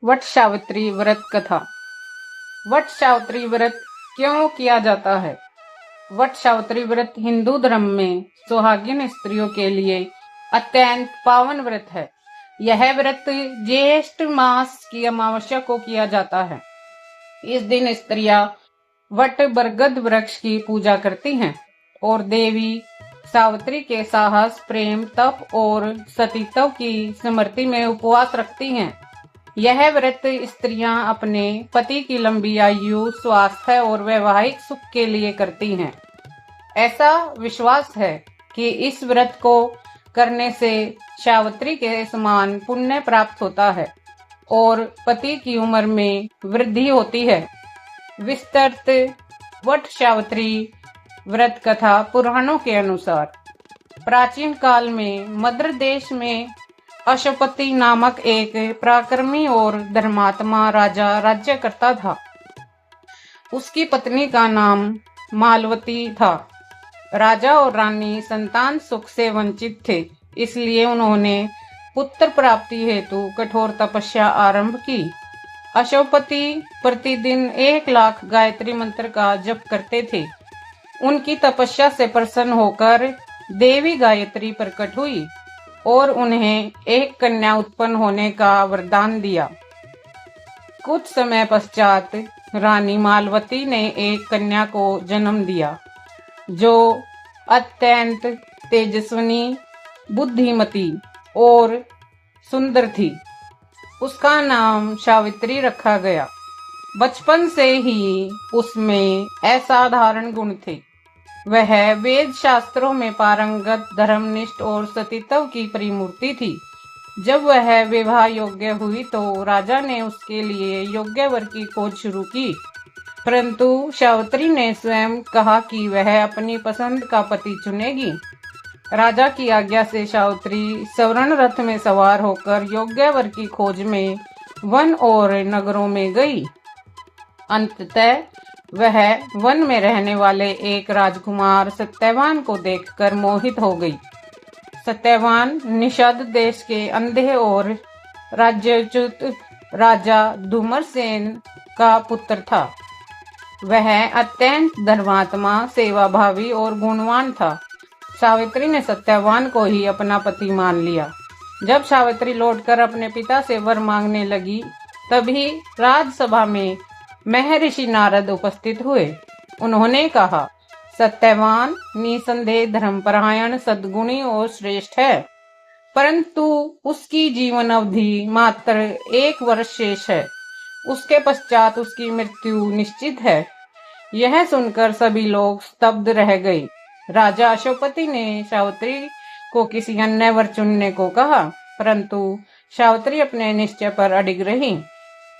वट सावित्री व्रत कथा। वट सावित्री व्रत क्यों किया जाता है? वट सावित्री व्रत हिंदू धर्म में सुहागिन स्त्रियों के लिए अत्यंत पावन व्रत है। यह व्रत ज्येष्ठ मास की अमावस्या को किया जाता है। इस दिन स्त्रियां वट बरगद वृक्ष की पूजा करती हैं और देवी सावित्री के साहस, प्रेम, तप और सतीत्व की स्मृति में उपवास रखती हैं। यह व्रत स्त्रियां अपने पति की लंबी आयु, स्वास्थ्य और वैवाहिक सुख के लिए करती हैं। ऐसा विश्वास है कि इस व्रत को करने से सावित्री के समान पुण्य प्राप्त होता है और पति की उम्र में वृद्धि होती है। विस्तृत वट सावित्री व्रत कथा पुराणों के अनुसार प्राचीन काल में मद्र देश में अशोपति नामक एक पराक्रमी और धर्मात्मा राजा राज्य करता था। उसकी पत्नी का नाम मालवती था। राजा और रानी संतान सुख से वंचित थे, इसलिए उन्होंने पुत्र प्राप्ति हेतु कठोर तपस्या आरंभ की। अशोपति प्रतिदिन 1,00,000 गायत्री मंत्र का जप करते थे। उनकी तपस्या से प्रसन्न होकर देवी गायत्री प्रकट हुई और उन्हें एक कन्या उत्पन्न होने का वरदान दिया। कुछ समय पश्चात रानी मालवती ने एक कन्या को जन्म दिया जो अत्यंत तेजस्विनी, बुद्धिमती और सुंदर थी। उसका नाम सावित्री रखा गया। बचपन से ही उसमें असाधारण गुण थे। वह वेद शास्त्रों में पारंगत, धर्मनिष्ठ और सतीत्व की परिमूर्ति थी। जब वह विवाह योग्य हुई तो राजा ने उसके लिए योग्य वर की खोज शुरू की, परंतु सावित्री ने स्वयं कहा कि वह अपनी पसंद का पति चुनेगी। राजा की आज्ञा से सावित्री स्वर्ण रथ में सवार होकर योग्य वर की खोज में वन और नगरों में गई। अंततः वह वन में रहने वाले एक राजकुमार सत्यवान को देखकर मोहित हो गई। सत्यवान निषद देश के अंधे और राज्यच्युत राजा धूम्रसेन का पुत्र था। वह अत्यंत धर्मात्मा, सेवाभावी और गुणवान था। सावित्री ने सत्यवान को ही अपना पति मान लिया। जब सावित्री लौटकर अपने पिता से वर मांगने लगी, तभी राजसभा में महर्षि नारद उपस्थित हुए। उन्होंने कहा, सत्यवान निसंदेह धर्मपरायण, सद्गुणी और श्रेष्ठ है, परंतु उसकी जीवन अवधि मात्र 1 वर्ष शेष है। उसके पश्चात उसकी मृत्यु निश्चित है। यह सुनकर सभी लोग स्तब्ध रह गए। राजा अशोपति ने सावित्री को किसी अन्य वर चुनने को कहा, परंतु सावित्री अपने निश्चय पर अडिग रही।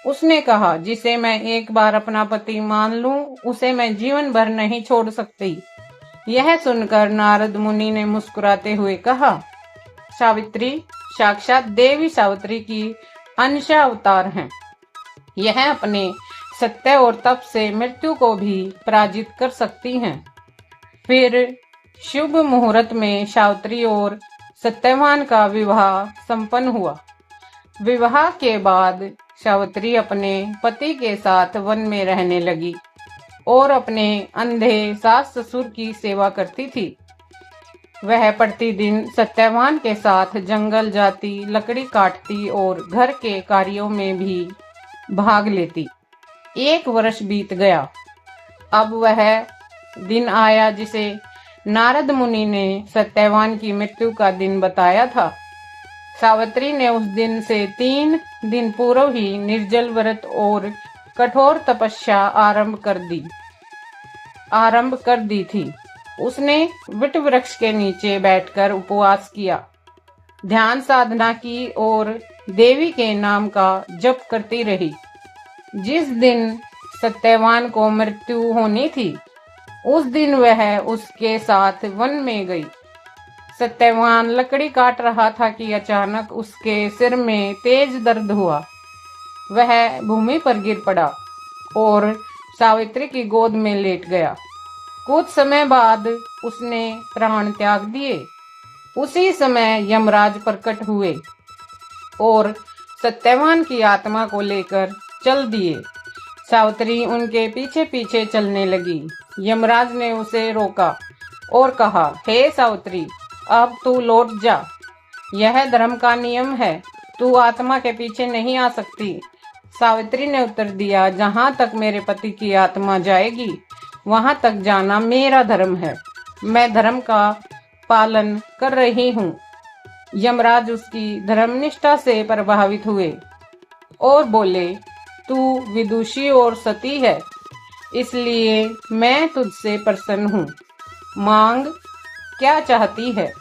उसने कहा, जिसे मैं एक बार अपना पति मान लूं, उसे मैं जीवन भर नहीं छोड़ सकती। यह सुनकर नारद मुनि ने मुस्कुराते हुए कहा, सावित्री साक्षात देवी सावित्री की अंश अवतार हैं। यह अपने सत्य और तप से मृत्यु को भी पराजित कर सकती हैं। फिर शुभ मुहूर्त में सावित्री और सत्यवान का विवाह संपन्न हुआ। विवाह के बाद सावित्री अपने पति के साथ वन में रहने लगी और अपने अंधे सास ससुर की सेवा करती थी। वह प्रतिदिन सत्यवान के साथ जंगल जाती, लकड़ी काटती और घर के कार्यों में भी भाग लेती। 1 वर्ष बीत गया। अब वह दिन आया जिसे नारद मुनि ने सत्यवान की मृत्यु का दिन बताया था। सावित्री ने उस दिन से 3 दिन पूर्व ही निर्जल व्रत और कठोर तपस्या आरंभ कर दी थी। उसने वट वृक्ष के नीचे बैठकर उपवास किया, ध्यान साधना की और देवी के नाम का जप करती रही। जिस दिन सत्यवान को मृत्यु होनी थी, उस दिन वह उसके साथ वन में गई। सत्यवान लकड़ी काट रहा था कि अचानक उसके सिर में तेज दर्द हुआ। वह भूमि पर गिर पड़ा और सावित्री की गोद में लेट गया। कुछ समय बाद उसने प्राण त्याग दिए। उसी समय यमराज प्रकट हुए और सत्यवान की आत्मा को लेकर चल दिए। सावित्री उनके पीछे पीछे चलने लगी। यमराज ने उसे रोका और कहा, हे सावित्री, अब तू लौट जा। यह धर्म का नियम है, तू आत्मा के पीछे नहीं आ सकती। सावित्री ने उत्तर दिया, जहाँ तक मेरे पति की आत्मा जाएगी वहाँ तक जाना मेरा धर्म है। मैं धर्म का पालन कर रही हूँ। यमराज उसकी धर्मनिष्ठा से प्रभावित हुए और बोले, तू विदुषी और सती है, इसलिए मैं तुझसे प्रसन्न हूँ। मांग, क्या चाहती है?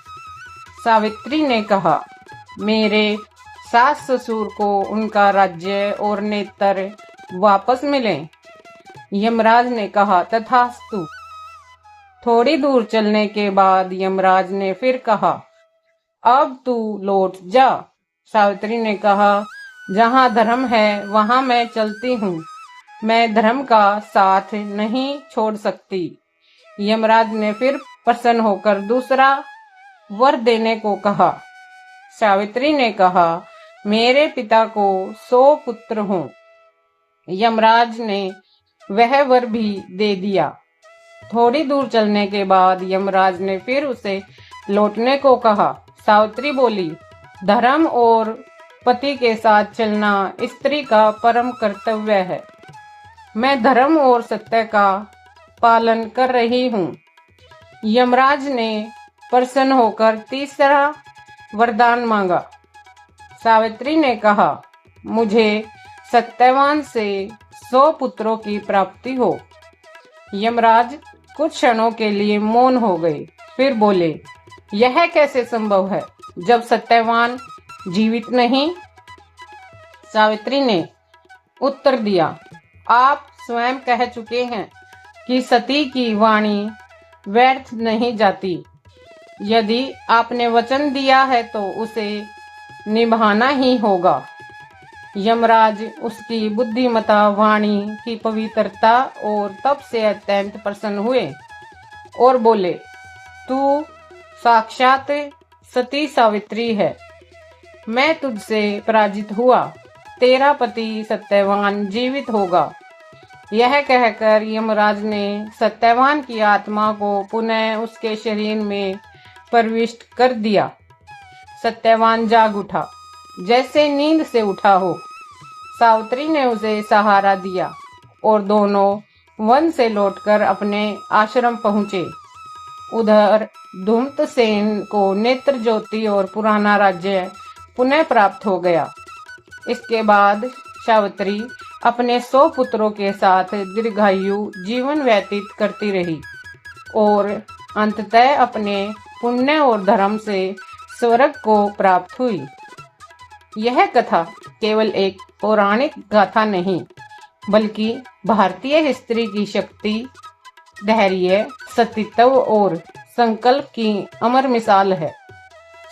सावित्री ने कहा, मेरे सास ससुर को उनका राज्य और नेत्र वापस मिले। यमराज ने कहा, तथास्तु। थोड़ी दूर चलने के बाद यमराज ने फिर कहा, अब तू लौट जा। सावित्री ने कहा, जहाँ धर्म है वहाँ मैं चलती हूँ, मैं धर्म का साथ नहीं छोड़ सकती। यमराज ने फिर प्रसन्न होकर दूसरा वर देने को कहा। सावित्री ने कहा, मेरे पिता को 100 पुत्र हों। यमराज ने वह वर भी दे दिया। थोड़ी दूर चलने के बाद यमराज ने फिर उसे लौटने को कहा। सावित्री बोली, धर्म और पति के साथ चलना स्त्री का परम कर्तव्य है। मैं धर्म और सत्य का पालन कर रही हूँ। यमराज ने प्रसन्न होकर तीसरा वरदान मांगा। सावित्री ने कहा, मुझे सत्यवान से 100 पुत्रों की प्राप्ति हो। यमराज कुछ क्षणों के लिए मौन हो गए, फिर बोले, यह कैसे संभव है जब सत्यवान जीवित नहीं? सावित्री ने उत्तर दिया, आप स्वयं कह चुके हैं कि सती की वाणी व्यर्थ नहीं जाती। यदि आपने वचन दिया है तो उसे निभाना ही होगा। यमराज उसकी बुद्धिमता वाणी की पवित्रता और तप से अत्यंत प्रसन्न हुए और बोले, तू साक्षात सती सावित्री है। मैं तुझसे पराजित हुआ। तेरा पति सत्यवान जीवित होगा। यह कहकर यमराज ने सत्यवान की आत्मा को पुनः उसके शरीर में प्रविष्ट कर दिया। सत्यवान जाग उठा, जैसे नींद से उठा हो। सावित्री ने उसे सहारा दिया और दोनों वन से लौटकर अपने आश्रम पहुंचे। उधर धूम्रसेन को नेत्र ज्योति और पुराना राज्य पुनः प्राप्त हो गया। इसके बाद सावित्री अपने 100 पुत्रों के साथ दीर्घायु जीवन व्यतीत करती रही और अंततः अपने पुण्य और धर्म से स्वर्ग को प्राप्त हुई। यह कथा केवल एक पौराणिक गाथा नहीं, बल्कि भारतीय स्त्री की शक्ति, धैर्य, सतीत्व और संकल्प की अमर मिसाल है।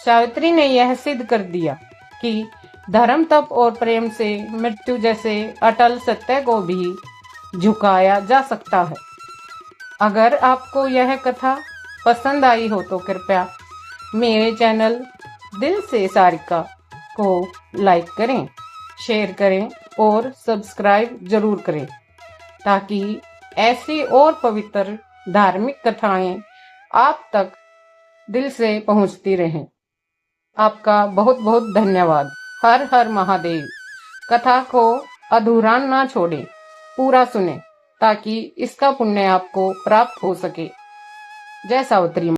सावित्री ने यह सिद्ध कर दिया कि धर्म, तप और प्रेम से मृत्यु जैसे अटल सत्य को भी झुकाया जा सकता है। अगर आपको यह कथा पसंद आई हो तो कृपया मेरे चैनल दिल से सारिका को लाइक करें, शेयर करें और सब्सक्राइब जरूर करें, ताकि ऐसी और पवित्र धार्मिक कथाएं आप तक दिल से पहुंचती रहें। आपका बहुत बहुत धन्यवाद। हर हर महादेव। कथा को अधूरा ना छोड़ें, पूरा सुने ताकि इसका पुण्य आपको प्राप्त हो सके। जय सावित्री।